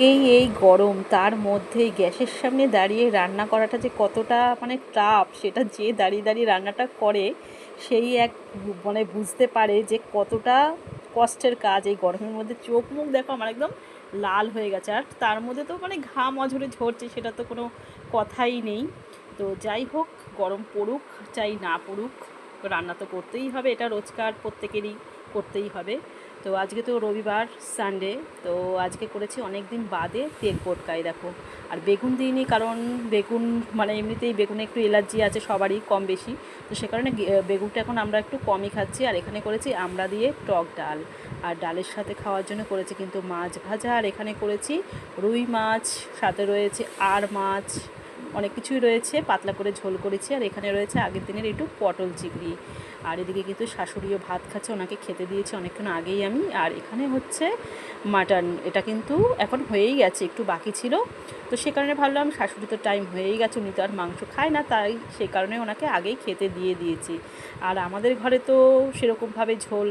এই গরম তার মধ্যেই গ্যাসের সামনে দাঁড়িয়ে রান্না করাটা যে কতটা মানে টাফ, সেটা যে দাঁড়িয়ে দাঁড়িয়ে রান্নাটা করে সেই এক মানে বুঝতে পারে যে কতটা কষ্টের কাজ। এই গরমের মধ্যে চোখ মুখ দেখো আমার একদম লাল হয়ে গেছে, আর তার মধ্যে তো মানে ঘাম অঝরে ঝরছে, সেটা তো কোনো কথাই নেই। তো যাই হোক, গরম পড়ুক চাই না পড়ুক, রান্না তো করতেই হবে, এটা রোজকার প্রত্যেকেরই করতেই হবে। তো আজকে তো রবিবার, সানডে। তো আজকে করেছি অনেক দিন বাদে তেল পটকাই দেখো। আর বেগুন দিইনি, কারণ বেগুন মানে এমনিতেই বেগুনে একটু অ্যালার্জি আছে সবারই কম বেশি। তো সে কারণে বেগুনটা এখন আমরা একটু কমই খাচ্ছি। আর এখানে করেছি আমড়া দিয়ে টক ডাল, আর ডালের সাথে খাওয়ার জন্য করেছি কিন্তু মাছ ভাজা। আর এখানে করেছি রুই মাছ, সাথে রয়েছে আর মাছ, অনেক কিছুই রয়েছে, পাতলা করে ঝোল করেছি। আর এখানে রয়েছে আগের দিনের একটু পটল চিংড়ি। আর এদিকে কিন্তু শাশুড়িও ভাত খাচ্ছে, ওনাকে খেতে দিয়েছি অনেকক্ষণ আগেই আমি। আর এখানে হচ্ছে মাটন, এটা কিন্তু এখন হয়েই গেছে, একটু বাকি ছিল। তো সে কারণে ভাবলাম শাশুড়ি তো টাইম হয়েই গেছে, উনি তো আর মাংস খায় না, তাই সে কারণে ওনাকে আগেই খেতে দিয়ে দিয়েছি। আর আমাদের ঘরে তো সেরকমভাবে ঝোল